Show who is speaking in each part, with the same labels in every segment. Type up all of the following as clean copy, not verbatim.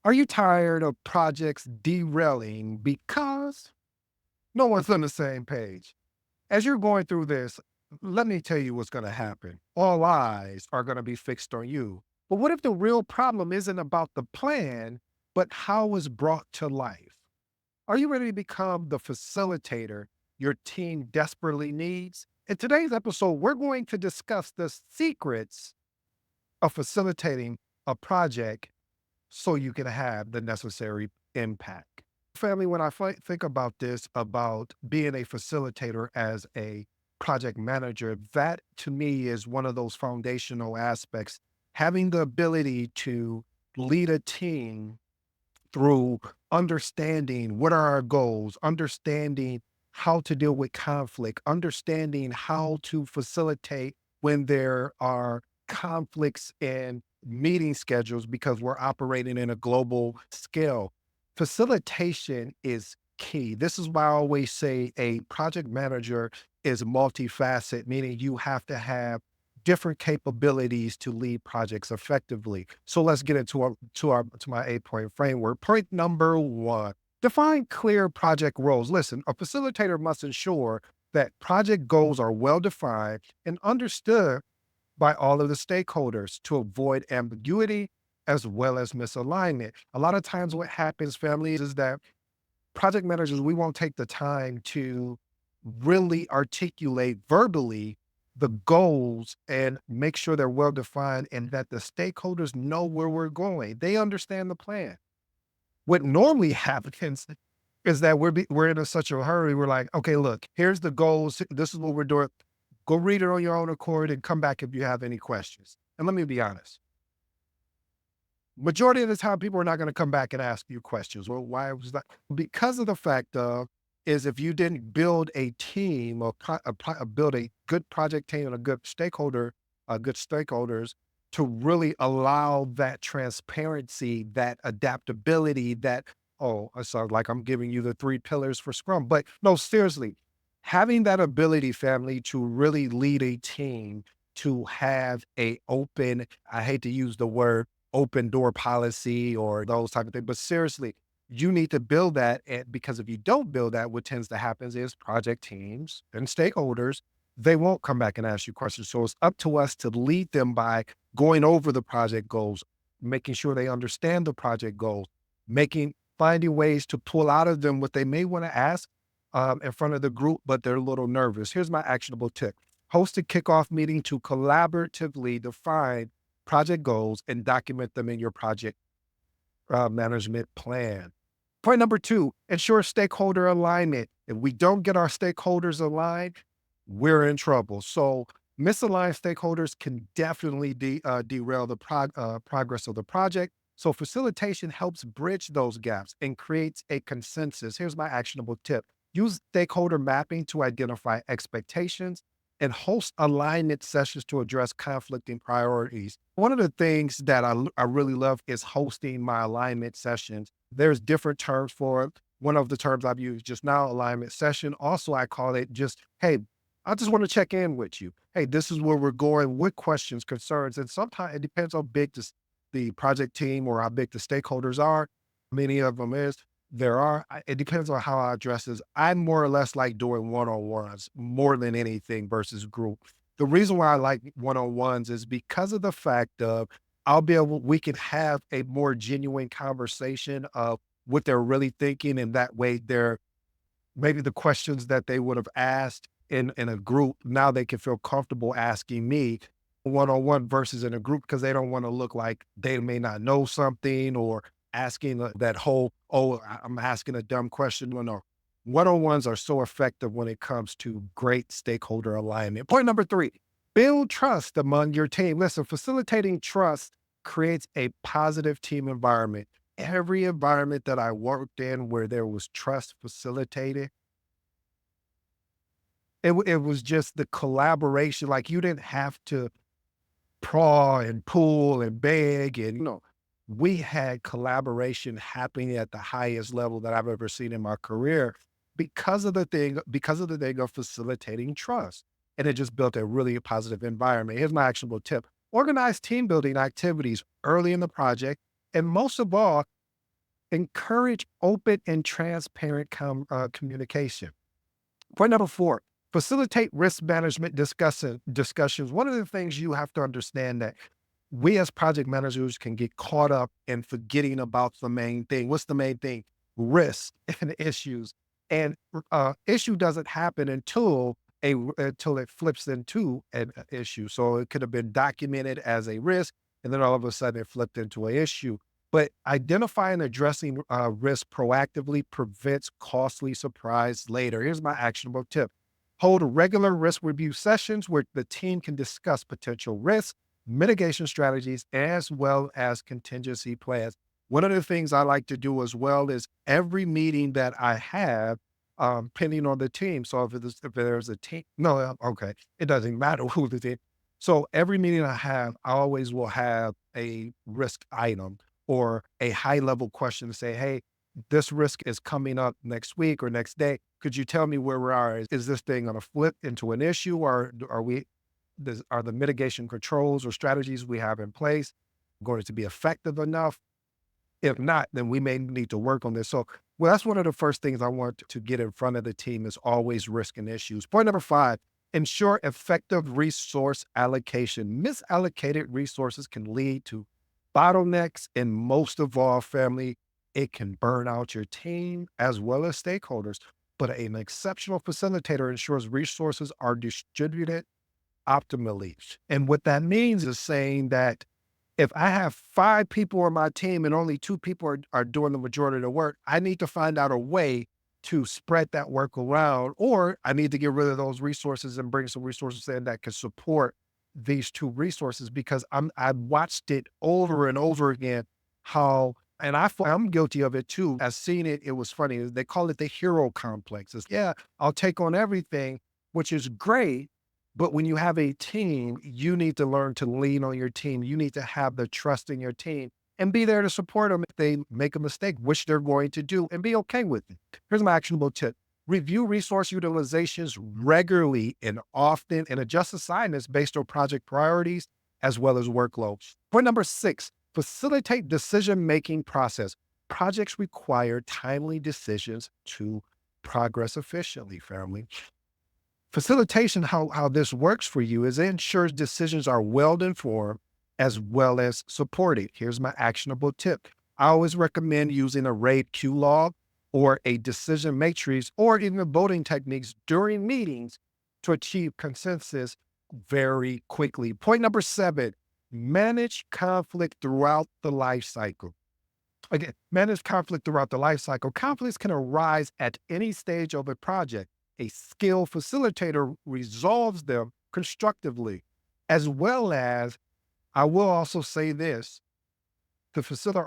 Speaker 1: Are you tired of projects derailing because no one's on the same page? As you're going through this, let me tell you what's going to happen. All eyes are going to be fixed on you. But what if the real problem isn't about the plan, but how it's brought to life? Are you ready to become the facilitator your team desperately needs? In today's episode, we're going to discuss the secrets of facilitating a project so you can have the necessary impact. Family, when I think about this, about being a facilitator as a project manager, that to me is one of those foundational aspects. Having the ability to lead a team through understanding what are our goals, understanding how to deal with conflict, understanding how to facilitate when there are conflicts in meeting schedules because we're operating in a global scale. Facilitation is key. This is why I always say a project manager is multifaceted, meaning you have to have different capabilities to lead projects effectively. So let's get into to my 8-point framework. Point number one: define clear project roles. Listen, a facilitator must ensure that project goals are well defined and understood by all of the stakeholders to avoid ambiguity as well as misalignment. A lot of times, what happens, families, is that project managers, we won't take the time to really articulate verbally the goals and make sure they're well defined and that the stakeholders know where we're going. They understand the plan. What normally happens is that we're in such a hurry. We're like, okay, look, here's the goals. This is what we're doing. Go read it on your own accord and come back if you have any questions. And let me be honest. Majority of the time, people are not gonna come back and ask you questions. Well, why was that? Because of the fact of is if you didn't build a team or build a good project team and a good stakeholders to really allow that transparency, that adaptability, that, "Oh, it sounds like I'm giving you the 3 pillars for Scrum." But no, seriously, having that ability, family, to really lead a team, to have a open, I hate to use the word open door policy or those type of things. But seriously, you need to build that. And because if you don't build that, what tends to happen is project teams and stakeholders, they won't come back and ask you questions. So it's up to us to lead them by going over the project goals, making sure they understand the project goals, finding ways to pull out of them what they may want to ask in front of the group, but they're a little nervous. Here's my actionable tip. Host a kickoff meeting to collaboratively define project goals and document them in your project management plan. Point number two: ensure stakeholder alignment. If we don't get our stakeholders aligned, we're in trouble. So misaligned stakeholders can definitely derail the progress of the project. So facilitation helps bridge those gaps and creates a consensus. Here's my actionable tip. Use stakeholder mapping to identify expectations and host alignment sessions to address conflicting priorities. One of the things that I really love is hosting my alignment sessions. There's different terms for it. One of the terms I've used just now, alignment session. Also, I call it just, hey, I just want to check in with you. Hey, this is where we're going. What questions, concerns? And sometimes it depends how big the project team or how big the stakeholders are. Many of them is. It depends on how I address this. I more or less like doing one-on-ones more than anything versus group. The reason why I like one-on-ones is because of the fact of we can have a more genuine conversation of what they're really thinking. And that way maybe the questions that they would have asked in a group, now they can feel comfortable asking me one-on-one versus in a group because they don't want to look like they may not know something or asking that whole, "Oh, I'm asking a dumb question." No, no. One-on-ones are so effective when it comes to great stakeholder alignment. Point number three: build trust among your team. Listen, facilitating trust creates a positive team environment. Every environment that I worked in where there was trust facilitated, it was just the collaboration. Like you didn't have to praw and pull and beg and we had collaboration happening at the highest level that I've ever seen in my career because of the thing of facilitating trust. And it just built a really positive environment. Here's my actionable tip: organize team building activities early in the project. And most of all, Encourage open and transparent communication. Point number 4, facilitate risk management discussions. One of the things you have to understand that we as project managers can get caught up in forgetting about the main thing. What's the main thing? Risk and issues. And issue doesn't happen until it flips into an issue. So it could have been documented as a risk, and then all of a sudden it flipped into an issue. But identifying and addressing risk proactively prevents costly surprise later. Here's my actionable tip. Hold regular risk review sessions where the team can discuss potential risks, mitigation strategies, as well as contingency plans. One of the things I like to do as well is every meeting that I have, depending on the team. So if there's a team, no, okay, it doesn't matter who the team. So every meeting I have, I always will have a risk item or a high level question to say, hey, this risk is coming up next week or next day. Could you tell me where we are? Is this thing going to flip into an issue, or are the mitigation controls or strategies we have in place going to be effective enough? If not, then we may need to work on this. So, well, that's one of the first things I want to get in front of the team is always risk and issues. Point number 5, ensure effective resource allocation. Misallocated resources can lead to bottlenecks, and most of all, family, it can burn out your team as well as stakeholders. But an exceptional facilitator ensures resources are distributed optimally. And what that means is saying that if I have 5 people on my team and only 2 people are doing the majority of the work, I need to find out a way to spread that work around, or I need to get rid of those resources and bring some resources in that can support these 2 resources because I've watched it over and over again how, and I'm guilty of it too. I've seen it. It was funny. They call it the hero complex. It's, yeah, I'll take on everything, which is great. But when you have a team, you need to learn to lean on your team. You need to have the trust in your team and be there to support them if they make a mistake, which they're going to do, and be okay with it. Here's my actionable tip. Review resource utilizations regularly and often and adjust assignments based on project priorities as well as workloads. Point number 6, facilitate decision-making process. Projects require timely decisions to progress efficiently, family. Facilitation, how this works for you is it ensures decisions are well informed as well as supported. Here's my actionable tip. I always recommend using a RAID Q log or a decision matrix or even voting techniques during meetings to achieve consensus very quickly. Point number 7, manage conflict throughout the life cycle. Again, manage conflict throughout the life cycle. Conflicts can arise at any stage of a project. A skilled facilitator resolves them constructively, as well as, I will also say this, the facilitator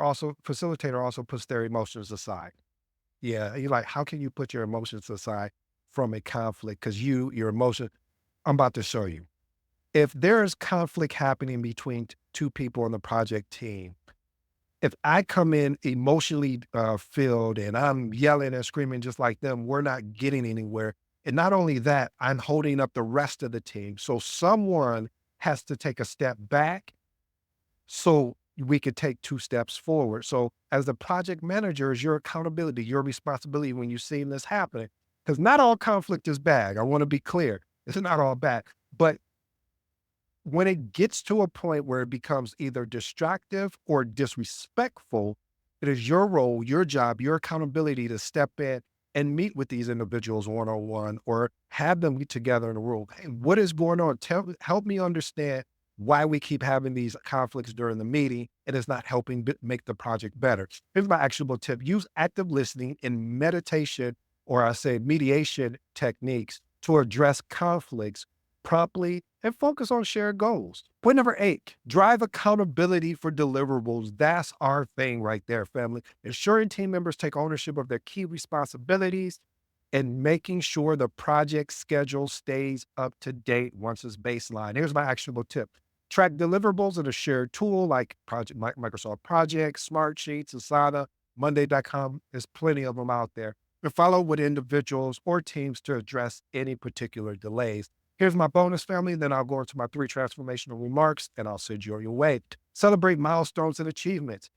Speaker 1: also puts their emotions aside. Yeah, you're like, how can you put your emotions aside from a conflict? Because your emotion, I'm about to show you. If there is conflict happening between 2 people on the project team, if I come in emotionally filled and I'm yelling and screaming just like them, we're not getting anywhere. And not only that, I'm holding up the rest of the team. So someone has to take a step back so we could take 2 steps forward. So as the project manager is your accountability, your responsibility when you're seeing this happening, because not all conflict is bad. I want to be clear. It's not all bad, but when it gets to a point where it becomes either distractive or disrespectful, it is your role, your job, your accountability to step in and meet with these individuals one-on-one or have them get together in a room. Hey, what is going on? Help me understand why we keep having these conflicts during the meeting and it's not helping make the project better. Here's my actionable tip. Use active listening and meditation, or I say mediation techniques to address conflicts promptly and focus on shared goals. Point number 8, drive accountability for deliverables. That's our thing right there, family. Ensuring team members take ownership of their key responsibilities and making sure the project schedule stays up to date once it's baseline. Here's my actionable tip. Track deliverables in a shared tool like Microsoft Projects, Smartsheets, Asana, Monday.com. There's plenty of them out there. And follow with individuals or teams to address any particular delays. Here's my bonus, family. Then I'll go into my 3 transformational remarks and I'll send you on your way. Celebrate milestones and achievements.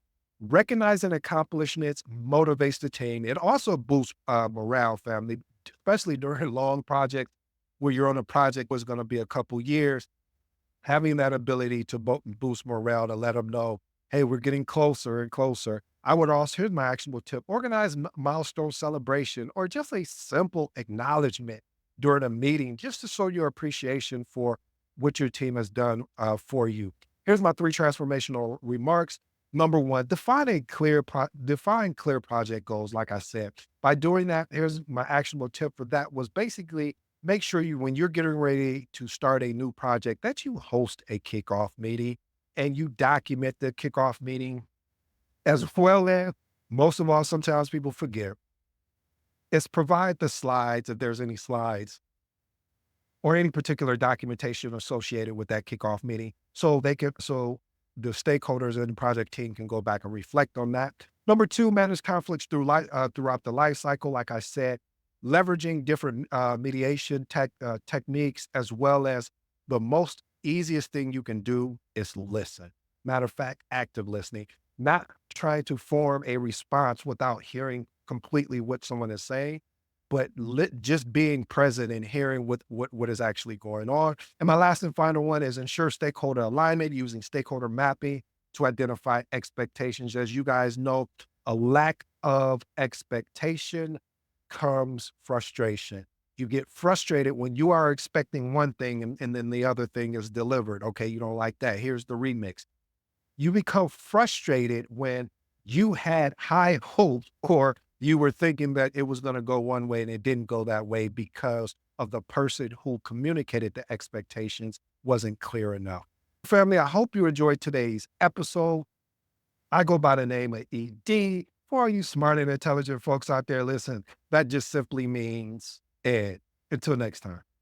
Speaker 1: Recognizing accomplishments motivates the team. It also boosts morale, family, especially during long projects where you're on a project was going to be a couple years. Having that ability to boost morale to let them know, hey, we're getting closer and closer. I would also, here's my actionable tip, organize milestone celebration or just a simple acknowledgement during a meeting just to show your appreciation for what your team has done for you. Here's my three transformational remarks. Number one, define clear project goals. Like I said, by doing that, here's my actionable tip for that was basically make sure you, when you're getting ready to start a new project, that you host a kickoff meeting and you document the kickoff meeting as well as, most of all, sometimes people forget, is provide the slides if there's any slides or any particular documentation associated with that kickoff meeting. So the stakeholders and the project team can go back and reflect on that. Number two, manage conflicts throughout the life cycle. Like I said, leveraging different mediation techniques, as well as the most easiest thing you can do is listen. Matter of fact, active listening, not trying to form a response without hearing completely what someone is saying, but just being present and hearing what is actually going on. And my last and final one is ensure stakeholder alignment using stakeholder mapping to identify expectations. As you guys know, a lack of expectation comes frustration. You get frustrated when you are expecting one thing and then the other thing is delivered. Okay, you don't like that. Here's the remix. You become frustrated when you had high hopes or you were thinking that it was going to go one way and it didn't go that way because of the person who communicated the expectations wasn't clear enough. Family, I hope you enjoyed today's episode. I go by the name of ED. For all you smart and intelligent folks out there, listen, that just simply means Ed. Until next time.